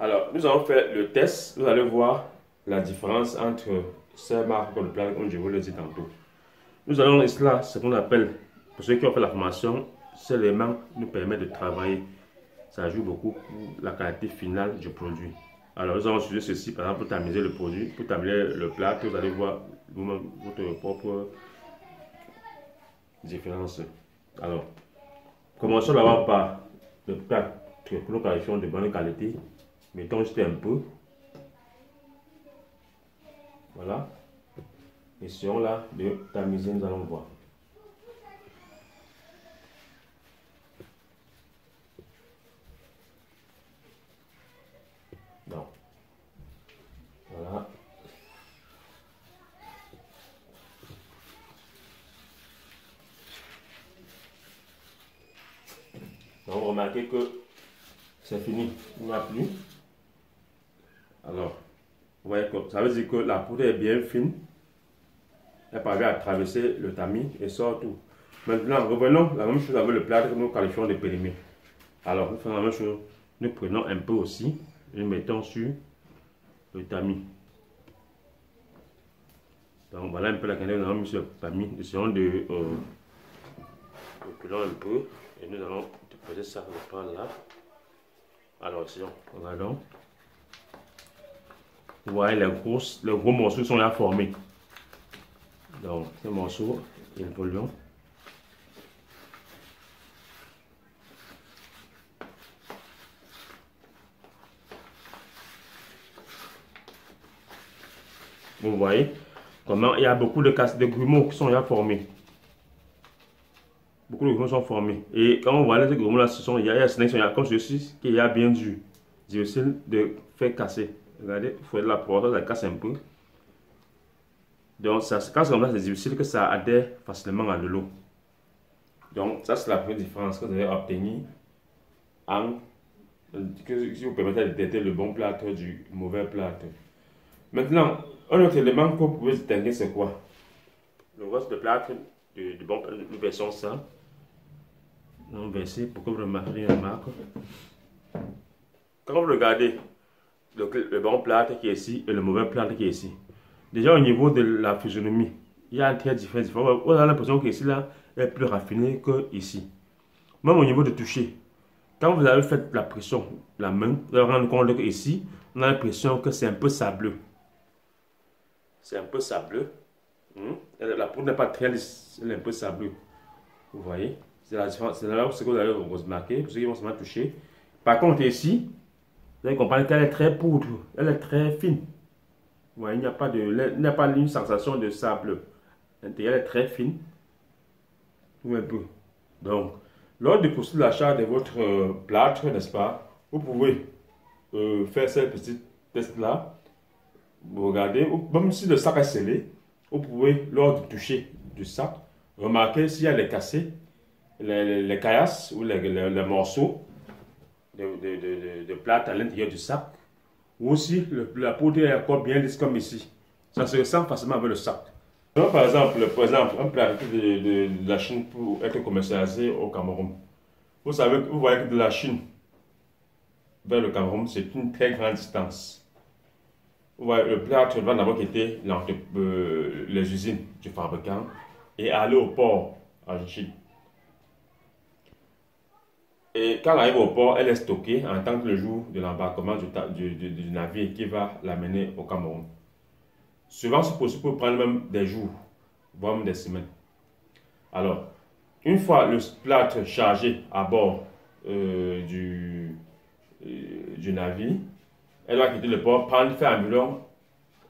Alors, nous allons faire le test. Vous allez voir la différence entre ces marques de plats, comme je vous le dis tantôt. Nous allons cela, ce qu'on appelle, pour ceux qui ont fait la formation, ces éléments nous permettent de travailler. Ça joue beaucoup pour la qualité finale du produit. Alors, nous allons utiliser ceci, par exemple, pour tamiser le produit, pour tamiser le plat, vous allez voir vous-même votre propre différence. Alors, commençons d'abord par le plat que nous qualifions de bonne qualité. Mettons juste un peu. Voilà. Essayons là de tamiser, nous allons voir. Donc, voilà. Donc, remarquez que c'est fini, il n'y a plus. Alors, vous voyez que ça veut dire que la poudre est bien fine. Elle parvient à traverser le tamis et sort tout. Maintenant, revenons la même chose avec le plat que nous qualifions de périmé. Alors, nous faisons la même chose. Nous prenons un peu aussi et nous mettons sur le tamis. Donc, voilà un peu la quantité que nous avons mis sur le tamis. Nous essayons de reculer un peu et nous allons déposer ça par là. Alors, essayons. Regardons. Vous voyez, les gros morceaux sont là formés. Donc, ces morceaux, ils polluent. Vous voyez comment il y a beaucoup de grumeaux qui sont là formés. Beaucoup de grumeaux sont formés. Et quand on voit les grumeaux là, il y a des qui sont comme ceci, qui est bien dur. Difficile de faire casser. Regardez, il faut de la porte, ça casse un peu. Donc, ça se casse comme ça, c'est difficile que ça adhère facilement à de l'eau. Donc, ça, c'est la première différence que vous allez obtenir qui vous permettra de détecter le bon plâtre du mauvais plâtre. Maintenant, un autre élément que vous pouvez distinguer, c'est quoi? Le reste de plâtre du bon plâtre, nous versons ça. Nous versons pour que vous remarquiez la marque. Quand vous regardez le bon plâtre qui est ici et le mauvais plâtre qui est ici, déjà au niveau de la physionomie, il y a un très différent. Vous avez l'impression qu'ici là est plus raffiné que ici. Même au niveau de toucher, quand vous avez fait la pression, la main, vous allez vous rendre compte qu'ici, on a l'impression que c'est un peu sableux. C'est un peu sableux. La peau n'est pas très lisse, elle est un peu sableux. Vous voyez, c'est la différence. C'est là où vous allez remarquer, pour ceux qui vont se mettre toucher. Par contre, ici, vous allez comprendre qu'elle est très poudre, elle est très fine. Vous voyez, il n'y a pas une sensation de sable. L'intérieur est très fine. Ou un peu. Donc, lors du processus d'achat de votre plâtre, n'est-ce pas, vous pouvez faire ces petits tests-là. Vous regardez, même si le sac est scellé, vous pouvez, lors du toucher du sac, remarquer s'il y a les cassés, les caillasses ou les morceaux de plâtre à l'intérieur du sac, ou aussi la poudre est encore bien lisse comme ici. Ça se ressent facilement avec le sac. Donc, par exemple, un plâtre de la Chine pour être commercialisé au Cameroun. Vous savez, vous voyez que de la Chine vers le Cameroun, c'est une très grande distance. Vous voyez, le plâtre va d'abord quitter les usines du fabricant et aller au port en Chine. Et quand elle arrive au port, elle est stockée en tant que le jour de l'embarquement du navire qui va l'amener au Cameroun. Souvent, ce processus peut prendre même des jours, voire même des semaines. Alors, une fois le plâtre chargé à bord du navire, elle va quitter le port, faire environ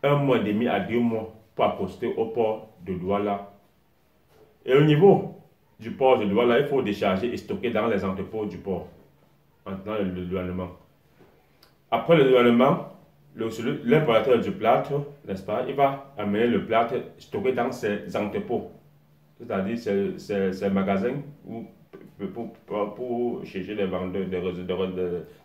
1 mois et demi à 2 mois pour accoster au port de Douala. Et au niveau du port de Douala, il faut décharger et stocker dans les entrepôts du port, en attendant le douanement. Après le douanement, l'importateur du plâtre, n'est-ce pas, il va amener le plâtre stocké dans ses entrepôts, c'est-à-dire ses magasins pour chercher les vendeurs,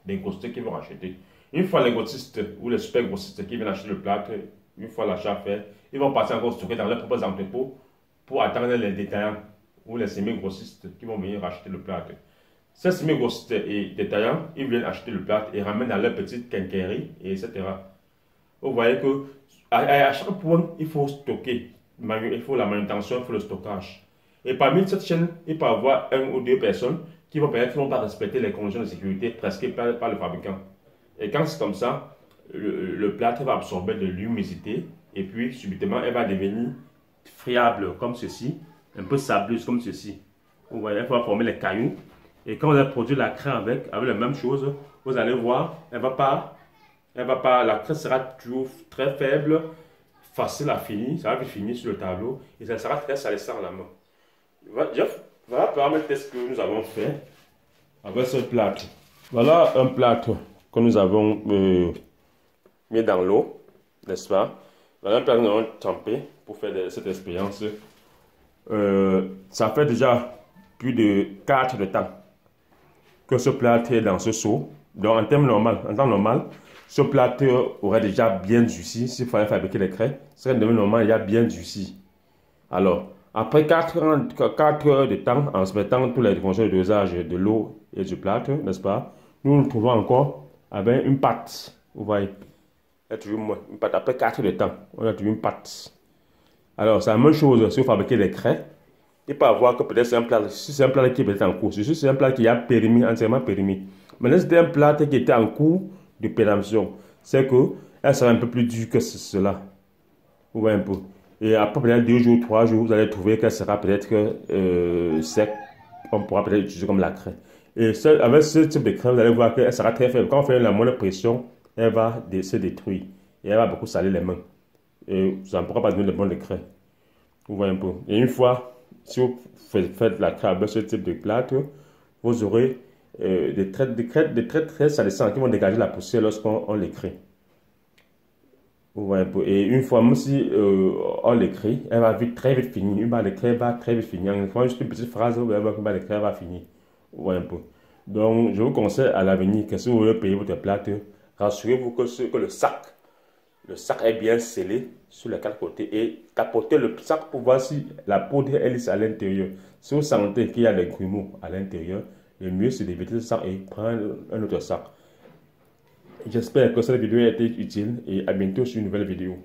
des grossistes qui vont acheter. Une fois les grossistes ou les super grossistes qui viennent acheter le plâtre, une fois l'achat fait, ils vont passer encore stocker dans leurs propres entrepôts pour attendre les détaillants ou les semi-grossistes qui vont venir acheter le plâtre. Ces semi-grossistes et détaillants, ils viennent acheter le plat et ramènent dans leur petite quincaillerie, et etc. Vous voyez que à chaque point, il faut stocker. Il faut la manutention, il faut le stockage. Et parmi cette chaîne, il peut y avoir 1 ou 2 personnes qui vont peut-être ne pas respecter les conditions de sécurité prescrites par le fabricant. Et quand c'est comme ça, le plat va absorber de l'humidité et puis subitement, elle va devenir friable comme ceci, un peu sableuse comme ceci. Vous voyez, elle va former les cailloux. Et quand vous allez produire la craie avec la même chose, vous allez voir, la craie sera toujours très faible, facile à finir, ça va vite finir sur le tableau et ça sera très salissant à la main. Jeff, voilà le test que nous avons fait avec ce plat. Voilà un plat que nous avons mis dans l'eau, n'est-ce pas? Voilà un plat que nous avons trempé pour faire cette expérience. Ça fait déjà plus de 4 de temps que ce plat est dans ce seau. Donc en temps normal, ce plat aurait déjà bien durci. S'il fallait fabriquer les craies, ce serait devenu normal, il y a bien durci. Alors, après 4 heures de temps, en se mettant tous les conditions de dosage de l'eau et du plat, n'est-ce pas, nous nous trouvons encore avec une pâte. Vous voyez, il y a toujours une pâte. Après 4 heures de temps, on a toujours une pâte. Alors, c'est la même chose si vous fabriquez des craies. Il peut avoir que peut-être c'est un plat, si c'est un plat qui est peut-être en cours, si c'est un plat qui a périmé, entièrement périmé. Maintenant, c'était un plat qui était en cours de péremption. C'est que elle sera un peu plus dure que cela. Vous voyez un peu. Et après peut-être 2 jours, 3 jours, vous allez trouver qu'elle sera peut-être sec. On pourra peut-être utiliser comme la craie. Et avec ce type de craie, vous allez voir qu'elle sera très faible. Quand on fait la moindre pression, elle va se détruire. Et elle va beaucoup salir les mains. Et ça ne pourra pas donner de bonnes craies. Vous voyez un peu. Et une fois, si vous faites la craie avec ce type de plâtre, vous aurez des traits très salissants qui vont dégager la poussière lorsqu'on les crée. Vous voyez un peu. Et une fois, même si on l'écrit, elle va très vite finir. Une barre de craie va très vite finir. Une fois, juste une petite phrase, vous allez voir qu'une barre de craie va finir. Vous voyez un peu. Donc, je vous conseille à l'avenir que si vous voulez payer votre plâtre, rassurez-vous que le sac est bien scellé sur les 4 côtés et capotez le sac pour voir si la poudre est lisse à l'intérieur. Si vous sentez qu'il y a des grumeaux à l'intérieur, le mieux c'est d'éviter le sac et prendre un autre sac. J'espère que cette vidéo a été utile et à bientôt sur une nouvelle vidéo.